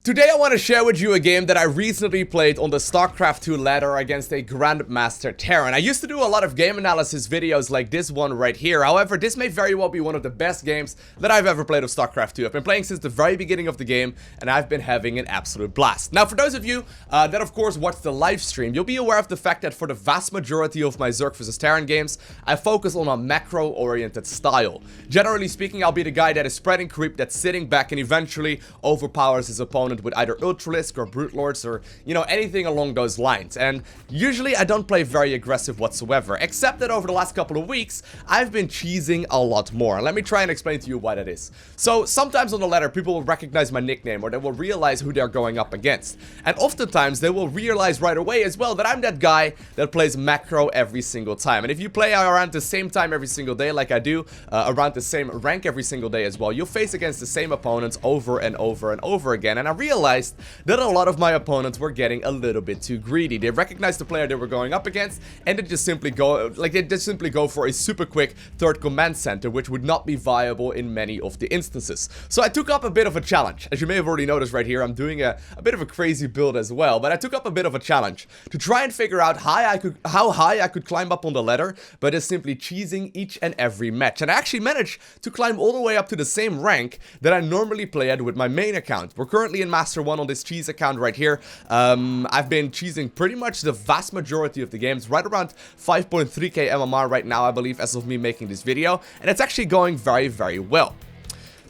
Today I want to share with you a game that I recently played on the StarCraft 2 ladder against a Grandmaster Terran. I used to do a lot of game analysis videos like this one right here. However, this may very well be one of the best games that I've ever played of StarCraft 2. I've been playing since the very beginning of the game, and I've been having an absolute blast. Now, for those of you that of course watch the live stream, you'll be aware of the fact that for the vast majority of my Zerg vs Terran games, I focus on a macro-oriented style. Generally speaking, I'll be the guy that is spreading creep, that's sitting back and eventually overpowers his opponent with either Ultralisk or Brute Lords or, you know, anything along those lines. And usually I don't play very aggressive whatsoever, except that over the last couple of weeks, I've been cheesing a lot more. And let me try and explain to you why that is. So sometimes on the ladder, people will recognize my nickname or they will realize who they're going up against. And oftentimes they will realize right away as well that I'm that guy that plays macro every single time. And if you play around the same time every single day like I do, around the same rank every single day as well, you'll face against the same opponents over and over and over again. And I realized that a lot of my opponents were getting a little bit too greedy. They recognized the player they were going up against and they just simply go for a super quick third command center, which would not be viable in many of the instances. So I took up a bit of a challenge. As you may have already noticed right here, I'm doing a bit of a crazy build as well, but I took up a bit of a challenge to try and figure out how high I could climb up on the ladder by just simply cheesing each and every match. And I actually managed to climb all the way up to the same rank that I normally play at with my main account. We're currently in Master 1 on this cheese account right here. I've been cheesing pretty much the vast majority of the games, right around 5.3k MMR right now, I believe, as of me making this video, and it's actually going very, very well.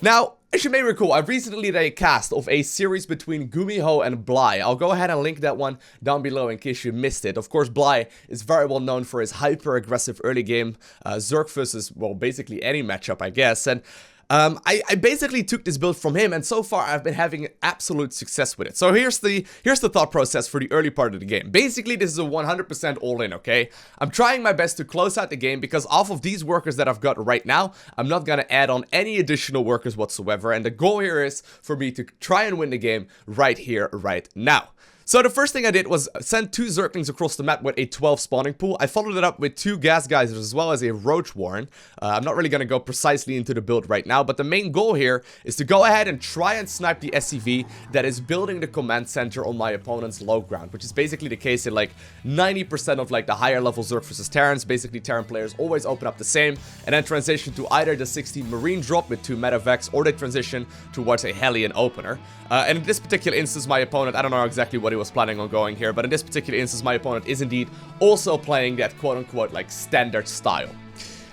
Now, as you may recall, I recently did a cast of a series between Gumiho and Bly. I'll go ahead and link that one down below in case you missed it. Of course, Bly is very well known for his hyper-aggressive early game Zerg versus, well, basically any matchup, I guess, and I basically took this build from him, and so far I've been having absolute success with it. So here's the thought process for the early part of the game. Basically, this is a 100% all-in, okay? I'm trying my best to close out the game because off of these workers that I've got right now, I'm not gonna add on any additional workers whatsoever, and the goal here is for me to try and win the game right here, right now. So the first thing I did was send 2 Zerglings across the map with a 12 spawning pool. I followed it up with 2 Gas Geysers as well as a Roach Warren. I'm not really going to go precisely into the build right now, but the main goal here is to go ahead and try and snipe the SCV that is building the command center on my opponent's low ground, which is basically the case in like 90% of like the higher level Zerg versus Terrans. Basically, Terran players always open up the same and then transition to either the 16 Marine drop with 2 Metavex, or they transition towards a Hellion opener. And in this particular instance, my opponent, I don't know exactly what he was planning on going here, but in this particular instance, my opponent is indeed also playing that quote-unquote like standard style.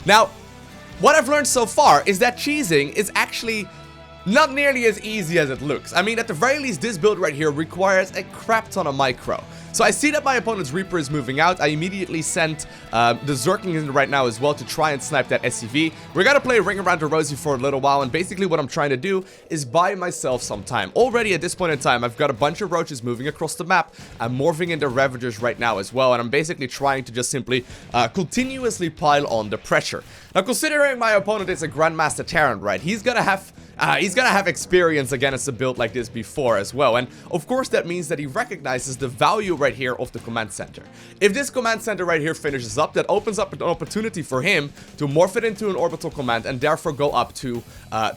Now, what I've learned so far is that cheesing is actually not nearly as easy as it looks. I mean, at the very least, this build right here requires a crap ton of micro. So I see that my opponent's Reaper is moving out. I immediately sent the Zerglings in right now as well to try and snipe that SCV. We're gonna play Ring Around the Rosie for a little while, and basically what I'm trying to do is buy myself some time. Already at this point in time, I've got a bunch of Roaches moving across the map. I'm morphing into Ravagers right now as well, and I'm basically trying to just simply continuously pile on the pressure. Now, considering my opponent is a Grandmaster Terran, right, he's gonna have experience against a build like this before as well, and of course that means that he recognizes the value right here of the command center. If this command center right here finishes up, that opens up an opportunity for him to morph it into an orbital command and therefore go up to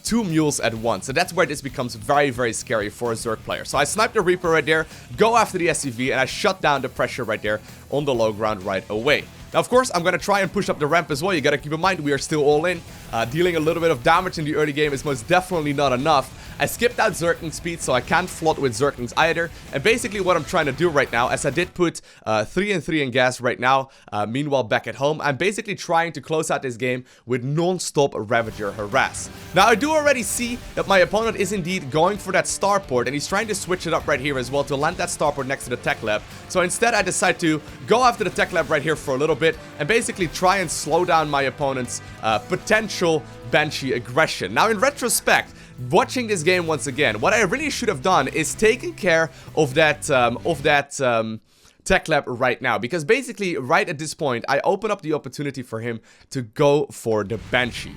2 mules at once. So that's where this becomes very, very scary for a Zerg player. So I sniped the Reaper right there, go after the SCV, and I shut down the pressure right there on the low ground right away. Now, of course, I'm going to try and push up the ramp as well. You got to keep in mind, we are still all in. Dealing a little bit of damage in the early game is most definitely not enough. I skipped out Zergling speed, so I can't float with Zerglings either. And basically what I'm trying to do right now, as I did put 3 and 3 in gas right now, meanwhile back at home, I'm basically trying to close out this game with non-stop Ravager harass. Now, I do already see that my opponent is indeed going for that starport, and he's trying to switch it up right here as well to land that starport next to the tech lab. So instead, I decide to go after the tech lab right here for a little bit and basically try and slow down my opponent's potential Banshee aggression. Now, in retrospect, watching this game once again, what I really should have done is taken care of that tech lab right now, because basically right at this point I open up the opportunity for him to go for the Banshee.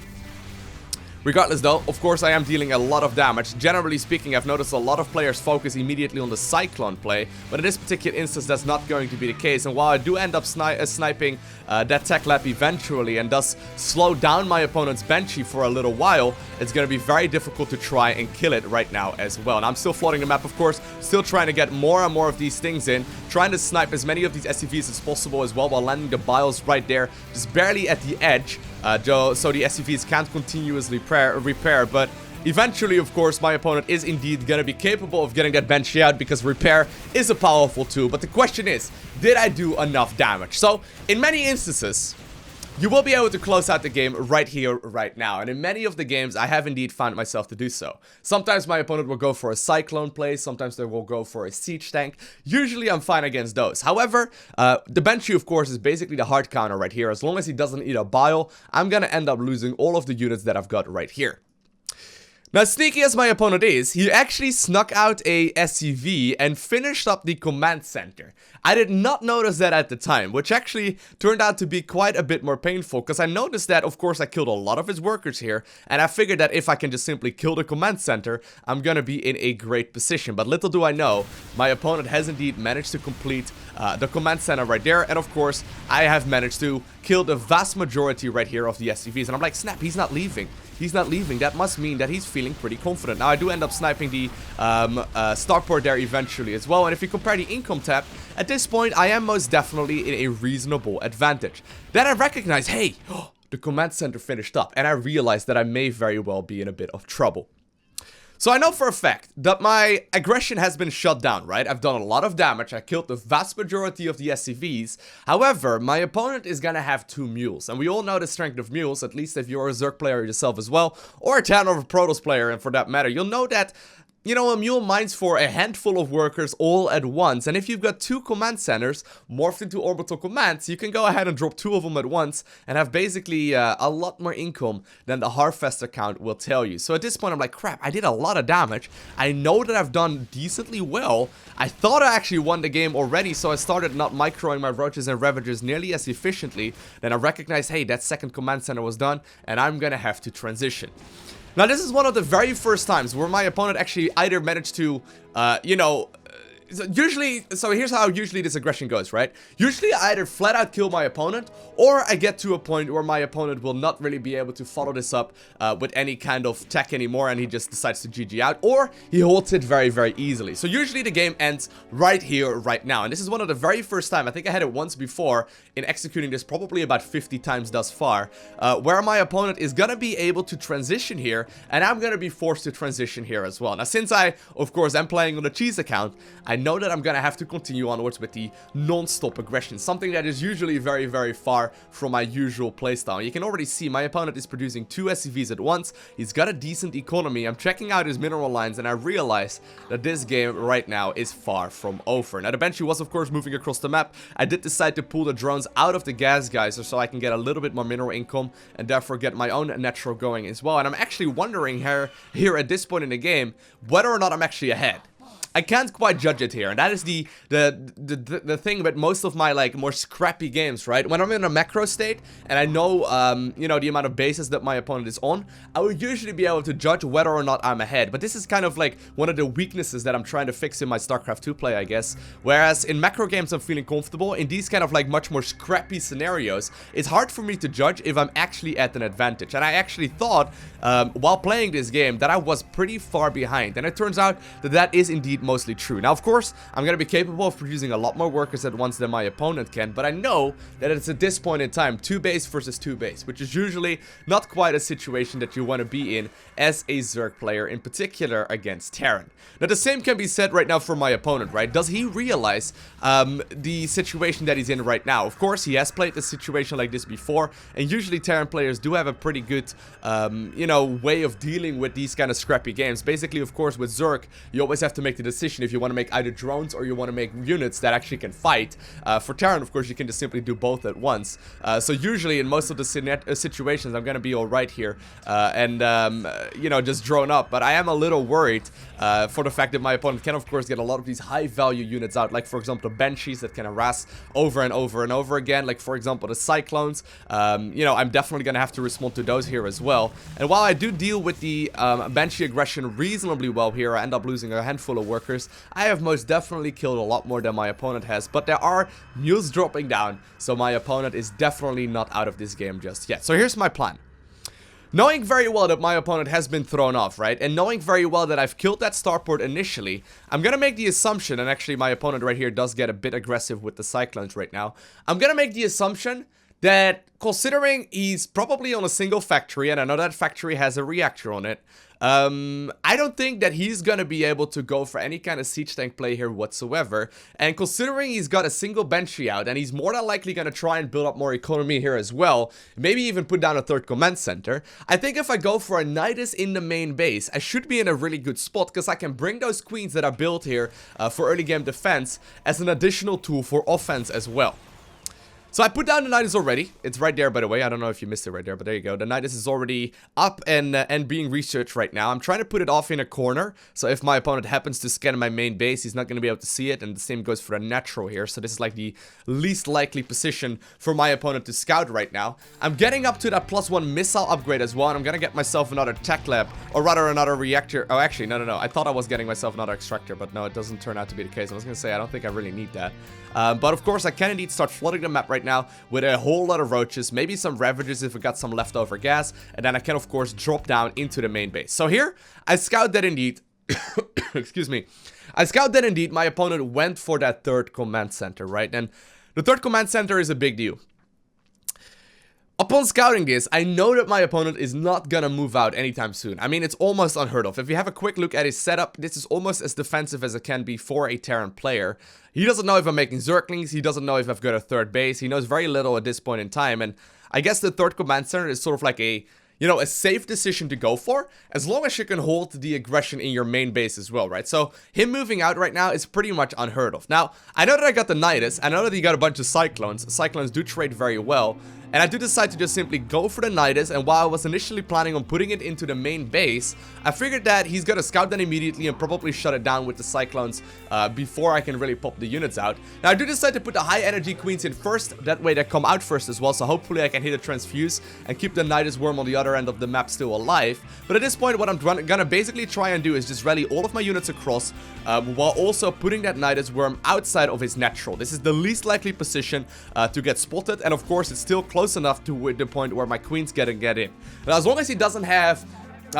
Regardless though, of course I am dealing a lot of damage. Generally speaking, I've noticed a lot of players focus immediately on the Cyclone play, but in this particular instance that's not going to be the case. And while I do end up sniping that tech lab eventually and thus slow down my opponent's Banshee for a little while, it's going to be very difficult to try and kill it right now as well. And I'm still flooding the map, of course, still trying to get more and more of these things in, trying to snipe as many of these SCVs as possible as well while landing the bios right there, just barely at the edge, so the SCVs can't continuously repair, but eventually, of course, my opponent is indeed going to be capable of getting that Banshee out because repair is a powerful tool. But the question is, did I do enough damage? So, in many instances, you will be able to close out the game right here, right now. And in many of the games, I have indeed found myself to do so. Sometimes my opponent will go for a Cyclone play, sometimes they will go for a Siege tank. Usually I'm fine against those. However, the Banshee, of course, is basically the hard counter right here. As long as he doesn't eat a bile, I'm gonna end up losing all of the units that I've got right here. Now, sneaky as my opponent is, he actually snuck out a SCV and finished up the command center. I did not notice that at the time, which actually turned out to be quite a bit more painful, because I noticed that, of course, I killed a lot of his workers here, and I figured that if I can just simply kill the command center, I'm gonna be in a great position. But little do I know, my opponent has indeed managed to complete the command center right there, and of course, I have managed to kill the vast majority right here of the SCVs, and I'm like, snap, he's not leaving. He's not leaving. That must mean that he's feeling pretty confident. Now, I do end up sniping the starport there eventually as well. And if you compare the income tab, at this point, I am most definitely in a reasonable advantage. Then I recognize, hey, the command center finished up. And I realize that I may very well be in a bit of trouble. So I know for a fact that my aggression has been shut down, right? I've done a lot of damage, I killed the vast majority of the SCVs. However, my opponent is gonna have 2 mules, and we all know the strength of mules, at least if you're a Zerg player yourself as well, or a Terran or a Protoss player, and for that matter, you'll know that, you know, a mule mines for a handful of workers all at once, and if you've got 2 command centers morphed into orbital commands, you can go ahead and drop 2 of them at once and have basically a lot more income than the Harvester count will tell you. So at this point I'm like, crap, I did a lot of damage. I know that I've done decently well. I thought I actually won the game already, so I started not microing my Roaches and Ravagers nearly as efficiently. Then I recognized, hey, that second command center was done, and I'm gonna have to transition. Now, this is one of the very first times where my opponent actually either managed to, you know, so here's how usually this aggression goes, right? Usually I either flat out kill my opponent, or I get to a point where my opponent will not really be able to follow this up with any kind of tech anymore, and he just decides to GG out, or he holds it very, very easily. So usually the game ends right here, right now, and this is one of the very first time, I think I had it once before in executing this probably about 50 times thus far, where my opponent is gonna be able to transition here, and I'm gonna be forced to transition here as well. Now, since I, of course, am playing on the cheese account, I know that I'm gonna have to continue onwards with the non-stop aggression, something that is usually very, very far from my usual playstyle. You can already see my opponent is producing 2 SCVs at once. He's got a decent economy. I'm checking out his mineral lines, and I realize that this game right now is far from over. Now, the Banshee was, of course, moving across the map. I did decide to pull the drones out of the gas geyser so I can get a little bit more mineral income and therefore get my own natural going as well. And I'm actually wondering here at this point in the game whether or not I'm actually ahead. I can't quite judge it here, and that is the thing about most of my, like, more scrappy games, right? When I'm in a macro state, and I know, you know, the amount of bases that my opponent is on, I will usually be able to judge whether or not I'm ahead. But this is kind of like one of the weaknesses that I'm trying to fix in my StarCraft 2 play, I guess. Whereas in macro games I'm feeling comfortable, in these kind of, like, much more scrappy scenarios, it's hard for me to judge if I'm actually at an advantage. And I actually thought, while playing this game, that I was pretty far behind, and it turns out that that is indeed mostly true. Now, of course, I'm going to be capable of producing a lot more workers at once than my opponent can, but I know that it's at this point in time 2 base versus 2 base, which is usually not quite a situation that you want to be in as a Zerg player, in particular against Terran. Now, the same can be said right now for my opponent, right? Does he realize the situation that he's in right now? Of course, he has played a situation like this before, and usually Terran players do have a pretty good, you know, way of dealing with these kind of scrappy games. Basically, of course, with Zerg, you always have to make the decision if you want to make either drones or you want to make units that actually can fight. For Terran, of course, you can just simply do both at once. So usually in most of the situations, I'm going to be alright here you know, just drone up. But I am a little worried for the fact that my opponent can, of course, get a lot of these high-value units out. Like, for example, the Banshees that can harass over and over and over again. Like, for example, the Cyclones. You know, I'm definitely going to have to respond to those here as well. And while I do deal with the Banshee aggression reasonably well here, I end up losing a handful of workers. I have most definitely killed a lot more than my opponent has, but there are mules dropping down, so my opponent is definitely not out of this game just yet. So here's my plan. Knowing very well that my opponent has been thrown off, right, and knowing very well that I've killed that starport initially, I'm gonna make the assumption, and actually my opponent right here does get a bit aggressive with the Cyclones right now, I'm gonna make the assumption that, considering he's probably on a single factory, and I know that factory has a reactor on it, I don't think that he's gonna be able to go for any kind of siege tank play here whatsoever. And considering he's got a single Banshee out, and he's more than likely gonna try and build up more economy here as well, maybe even put down a third command center, I think if I go for a Nidus in the main base, I should be in a really good spot, because I can bring those queens that are built here for early game defense as an additional tool for offense as well. So I put down the Nidus already. It's right there, by the way. I don't know if you missed it right there, but there you go. The Nidus is already up and being researched right now. I'm trying to put it off in a corner, so if my opponent happens to scan my main base, he's not going to be able to see it, and the same goes for the natural here. So this is like the least likely position for my opponent to scout right now. I'm getting up to that +1 missile upgrade as well, and I'm going to get myself another tech lab, or rather another reactor. Oh, actually, no. I thought I was getting myself another extractor, but no, it doesn't turn out to be the case. I was going to say, I don't think I really need that. But of course, I can indeed start flooding the map right now with a whole lot of roaches, maybe some Ravagers if we got some leftover gas, and then I can of course drop down into the main base. So here, I scout that indeed, excuse me, I scout that indeed my opponent went for that third command center, right? And the third command center is a big deal. Upon scouting this, I know that my opponent is not gonna move out anytime soon. I mean, it's almost unheard of. If you have a quick look at his setup, this is almost as defensive as it can be for a Terran player. He doesn't know if I'm making Zerglings, he doesn't know if I've got a third base, he knows very little at this point in time, and I guess the third command center is sort of like a, you know, a safe decision to go for, as long as you can hold the aggression in your main base as well, right? So, him moving out right now is pretty much unheard of. Now, I know that I got the Nidus, I know that he got a bunch of Cyclones. Cyclones do trade very well, and I do decide to just simply go for the Nidus, and while I was initially planning on putting it into the main base, I figured that he's gonna scout that immediately and probably shut it down with the Cyclones before I can really pop the units out. Now, I do decide to put the high energy queens in first, that way they come out first as well, so hopefully I can hit a transfuse and keep the Nydus Worm on the other end of the map still alive. But at this point, what I'm gonna basically try and do is just rally all of my units across, while also putting that Nydus Worm outside of his natural. This is the least likely position to get spotted, and of course it's still close enough to the point where my queens get in. Now, as long as he doesn't have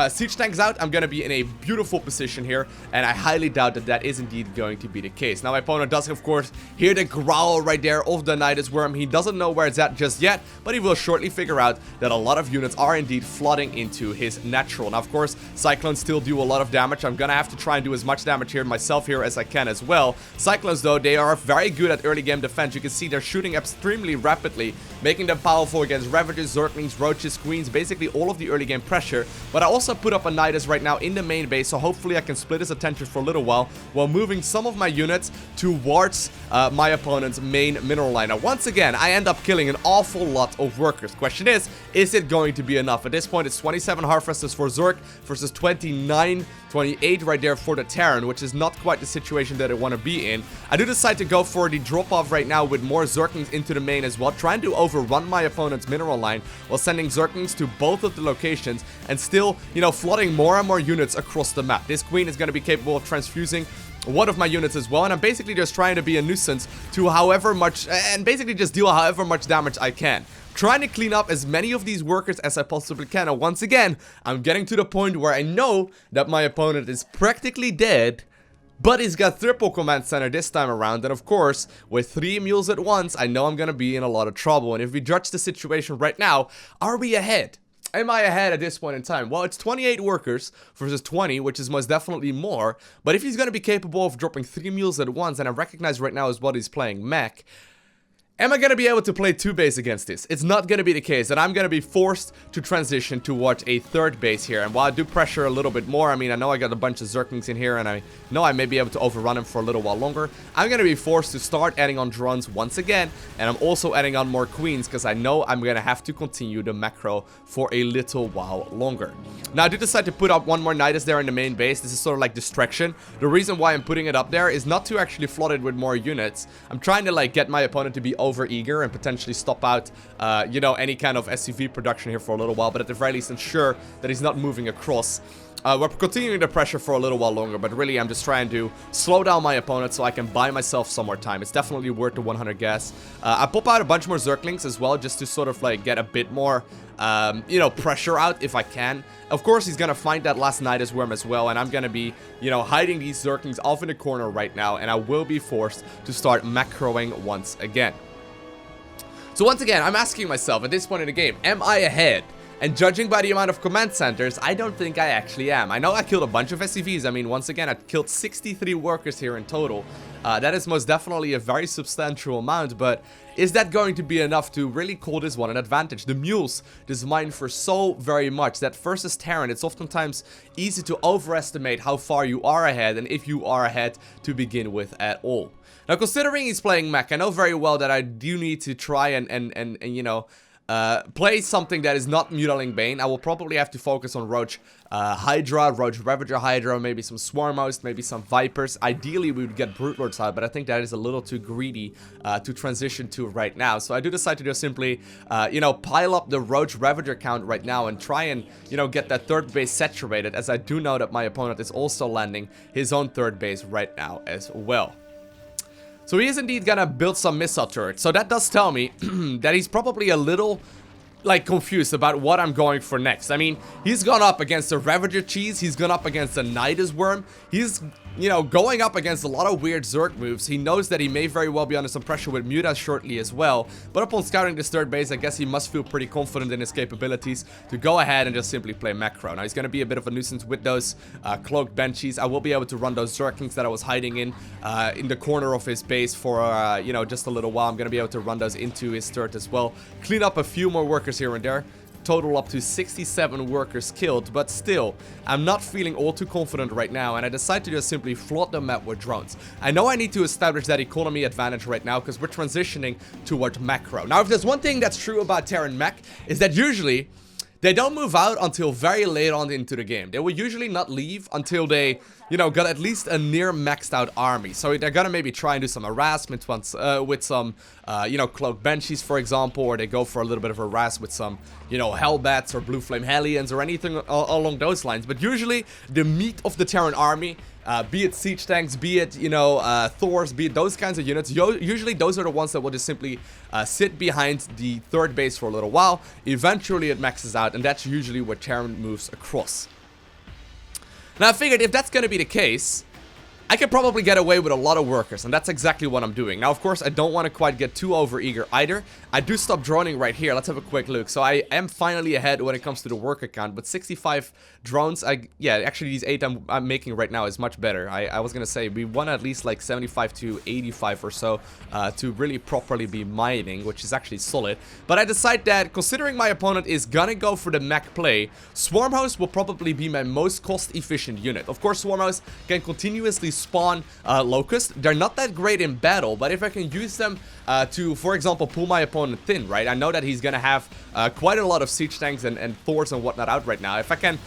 siege tanks out, I'm gonna be in a beautiful position here, and I highly doubt that that is indeed going to be the case. Now, my opponent does, of course, hear the growl right there of the Nydus Worm. He doesn't know where it's at just yet, but he will shortly figure out that a lot of units are indeed flooding into his natural. Now, of course, Cyclones still do a lot of damage. I'm gonna have to try and do as much damage here myself here as I can as well. Cyclones, though, they are very good at early game defense. You can see they're shooting extremely rapidly, making them powerful against Ravagers, Zerglings, Roaches, Queens, basically all of the early game pressure. But I also put up a Nidus right now in the main base, so hopefully I can split his attention for a little while moving some of my units towards my opponent's main mineral line. Now, once again, I end up killing an awful lot of workers. Question is it going to be enough? At this point, it's 27 Harvesters for Zerg versus 28 right there for the Terran, which is not quite the situation that I want to be in. I do decide to go for the drop-off right now with more Zerglings into the main as well, trying to overrun my opponent's mineral line while sending Zerglings to both of the locations and still, you know, flooding more and more units across the map. This queen is going to be capable of transfusing one of my units as well, and I'm basically just trying to be a nuisance to however much, and basically just deal however much damage I can. Trying to clean up as many of these workers as I possibly can, and once again, I'm getting to the point where I know that my opponent is practically dead, but he's got triple command center this time around, and of course, with 3 mules at once, I know I'm gonna be in a lot of trouble. And if we judge the situation right now, are we ahead? Am I ahead at this point in time? Well, it's 28 workers versus 20, which is most definitely more. But if he's going to be capable of dropping 3 mules at once, and I recognize right now as well he's playing mech, Am I going to be able to play 2 base against this? It's not going to be the case, and I'm going to be forced to transition towards a 3rd base here. And while I do pressure a little bit more, I mean, I know I got a bunch of Zerglings in here, and I know I may be able to overrun him for a little while longer. I'm going to be forced to start adding on drones once again, and I'm also adding on more queens, because I know I'm going to have to continue the macro for a little while longer. Now, I did decide to put up one more Nidus there in the main base. This is sort of like distraction. The reason why I'm putting it up there is not to actually flood it with more units. I'm trying to, like, get my opponent to be over eager and potentially stop out, you know, any kind of SCV production here for a little while, but at the very least ensure that he's not moving across. We're continuing the pressure for a little while longer, but really I'm just trying to slow down my opponent so I can buy myself some more time. It's definitely worth the 100 gas. I pop out a bunch more Zerglings as well, just to sort of like get a bit more, you know, pressure out if I can. Of course, he's gonna find that last Nydus Worm as well, and I'm gonna be, you know, hiding these Zerglings off in the corner right now, and I will be forced to start macroing once again. So once again, I'm asking myself at this point in the game, am I ahead? And judging by the amount of command centers, I don't think I actually am. I know I killed a bunch of SCVs. I mean, once again, I killed 63 workers here in total. That is most definitely a very substantial amount, but is that going to be enough to really call this one an advantage? The mules designed for so very much that versus Terran, it's oftentimes easy to overestimate how far you are ahead and if you are ahead to begin with at all. Now, considering he's playing mech, I know very well that I do need to try and you know, play something that is not Mutilating Bane. I will probably have to focus on Roach Hydra, Roach Ravager Hydra, maybe some Swarm Hosts, maybe some Vipers. Ideally, we would get Brute Lords out, but I think that is a little too greedy to transition to right now. So I do decide to just simply, you know, pile up the Roach Ravager count right now and try and, you know, get that 3rd base saturated, as I do know that my opponent is also landing his own 3rd base right now as well. So he is indeed gonna build some missile turrets. So that does tell me that he's probably a little, like, confused about what I'm going for next. I mean, he's gone up against the Ravager cheese. He's gone up against the Nydus Worm. He's, you know, going up against a lot of weird Zerg moves. He knows that he may very well be under some pressure with Mutas shortly as well. But upon scouting this 3rd base, I guess he must feel pretty confident in his capabilities to go ahead and just simply play macro. Now, he's going to be a bit of a nuisance with those cloaked Banshees. I will be able to run those Zerglings that I was hiding in the corner of his base for, you know, just a little while. I'm going to be able to run those into his turret as well. Clean up a few more workers here and there. Total up to 67 workers killed, but still, I'm not feeling all too confident right now, and I decide to just simply flood the map with drones. I know I need to establish that economy advantage right now, because we're transitioning towards macro. Now, if there's one thing that's true about Terran mech, is that usually they don't move out until very late on into the game. They will usually not leave until they, you know, got at least a near maxed out army. So they're gonna maybe try and do some harassment once, with some, you know, cloaked Banshees, for example, or they go for a little bit of harass with some, you know, Hellbats or Blue Flame Hellions or anything along those lines. But usually the meat of the Terran army, be it siege tanks, be it, you know, Thors, be it those kinds of units, usually those are the ones that will just simply sit behind the 3rd base for a little while. Eventually it maxes out, and that's usually where Terran moves across. Now, I figured if that's going to be the case, I could probably get away with a lot of workers, and that's exactly what I'm doing. Now, of course, I don't want to quite get too over-eager either. I do stop droning right here. Let's have a quick look. So I am finally ahead when it comes to the worker count, but 65 drones, yeah, actually these 8 I'm making right now is much better. I was going to say, we want at least like 75 to 85 or so to really properly be mining, which is actually solid. But I decide that, considering my opponent is gonna go for the mech play, Swarm Host will probably be my most cost-efficient unit. Of course, Swarm Host can continuously spawn Locusts. They're not that great in battle, but if I can use them to, for example, pull my opponent thin, right? I know that he's gonna have quite a lot of siege tanks and Thors and whatnot out right now. If I can,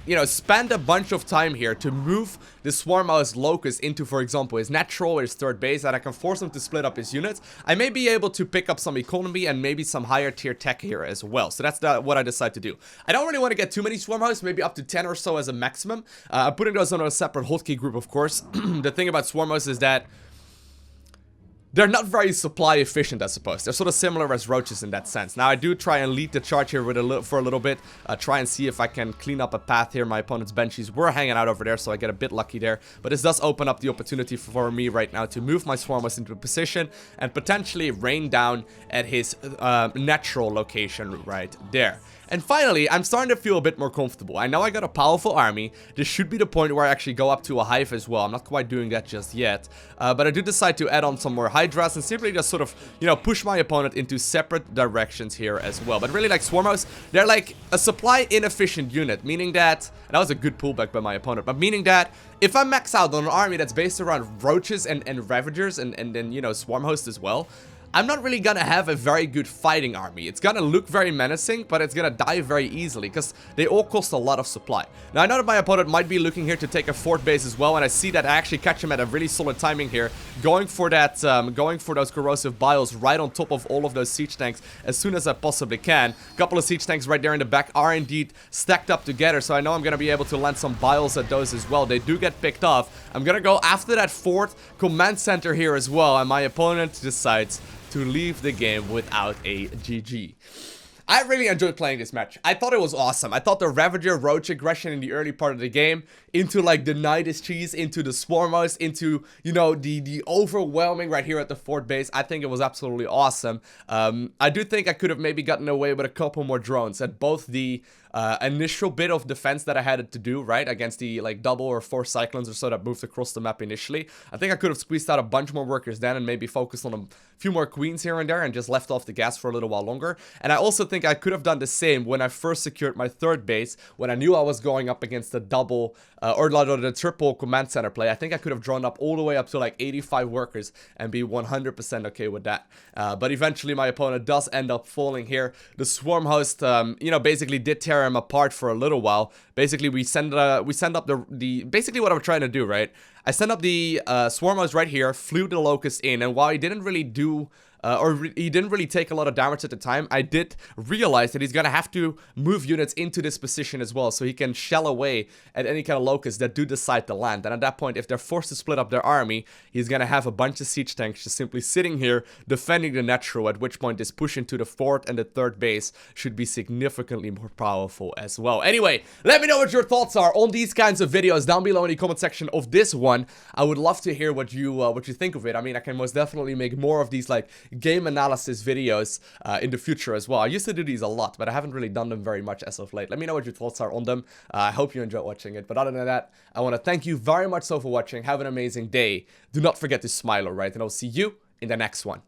you know, spend a bunch of time here to move the Swarm Host Locust into, for example, his natural or his 3rd base, and I can force him to split up his units, I may be able to pick up some economy and maybe some higher tier tech here as well. So that's what I decide to do. I don't really want to get too many Swarm Hosts, maybe up to 10 or so as a maximum. I'm putting those on a separate hotkey group, of course. The thing about Swarm Hosts is that they're not very supply efficient, I suppose. They're sort of similar as roaches in that sense. Now, I do try and lead the charge here with for a little bit. Try and see if I can clean up a path here. My opponent's Banshees were hanging out over there, so I get a bit lucky there. But this does open up the opportunity for me right now to move my Swarmers into a position and potentially rain down at his natural location right there. And finally, I'm starting to feel a bit more comfortable. I know I got a powerful army. This should be the point where I actually go up to a hive as well. I'm not quite doing that just yet. But I do decide to add on some more hydras and simply just sort of, you know, push my opponent into separate directions here as well. But really, like, Swarm Hosts, they're like a supply inefficient unit, meaning that, and that was a good pullback by my opponent, but meaning that if I max out on an army that's based around roaches and ravagers and then, you know, Swarm Hosts as well, I'm not really gonna have a very good fighting army. It's gonna look very menacing, but it's gonna die very easily because they all cost a lot of supply. Now, I know that my opponent might be looking here to take a fort base as well, and I see that I actually catch him at a really solid timing here, going for that, going for those corrosive biles right on top of all of those siege tanks as soon as I possibly can. A couple of siege tanks right there in the back are indeed stacked up together, so I know I'm gonna be able to land some biles at those as well. They do get picked off. I'm gonna go after that fort command center here as well, and my opponent decides to leave the game without a GG. I really enjoyed playing this match. I thought it was awesome. I thought the Ravager Roach aggression in the early part of the game, into like the Nydus cheese, into the Swarm Hosts, into, you know, the overwhelming right here at the fort base. I think it was absolutely awesome. I do think I could have maybe gotten away with a couple more drones at both the initial bit of defense that I had to do, right, against the like double or 4 cyclones or so that moved across the map initially. I think I could have squeezed out a bunch more workers then and maybe focused on a few more queens here and there and just left off the gas for a little while longer. And I also think I could have done the same when I first secured my third base, when I knew I was going up against the double or the triple command center play. I think I could have drawn up all the way up to like 85 workers and be 100% okay with that. But eventually my opponent does end up falling here. The Swarm Host, you know, basically did tear him apart for a little while. Basically, we send up the basically what I'm trying to do, right? I send up the Swarm Host right here, flew the Locust in, and while he didn't really do he didn't really take a lot of damage at the time, I did realize that he's gonna have to move units into this position as well, so he can shell away at any kind of locusts that do decide to land. And at that point, if they're forced to split up their army, he's gonna have a bunch of siege tanks just simply sitting here defending the natural, at which point this push into the fourth and the third base should be significantly more powerful as well. Anyway, let me know what your thoughts are on these kinds of videos down below in the comment section of this one. I would love to hear what you think of it. I mean, I can most definitely make more of these like game analysis videos in the future as well. I used to do these a lot, but I haven't really done them very much as of late. Let me know what your thoughts are on them. I hope you enjoyed watching it. But other than that, I want to thank you very much so for watching. Have an amazing day. Do not forget to smile, alright? And I'll see you in the next one.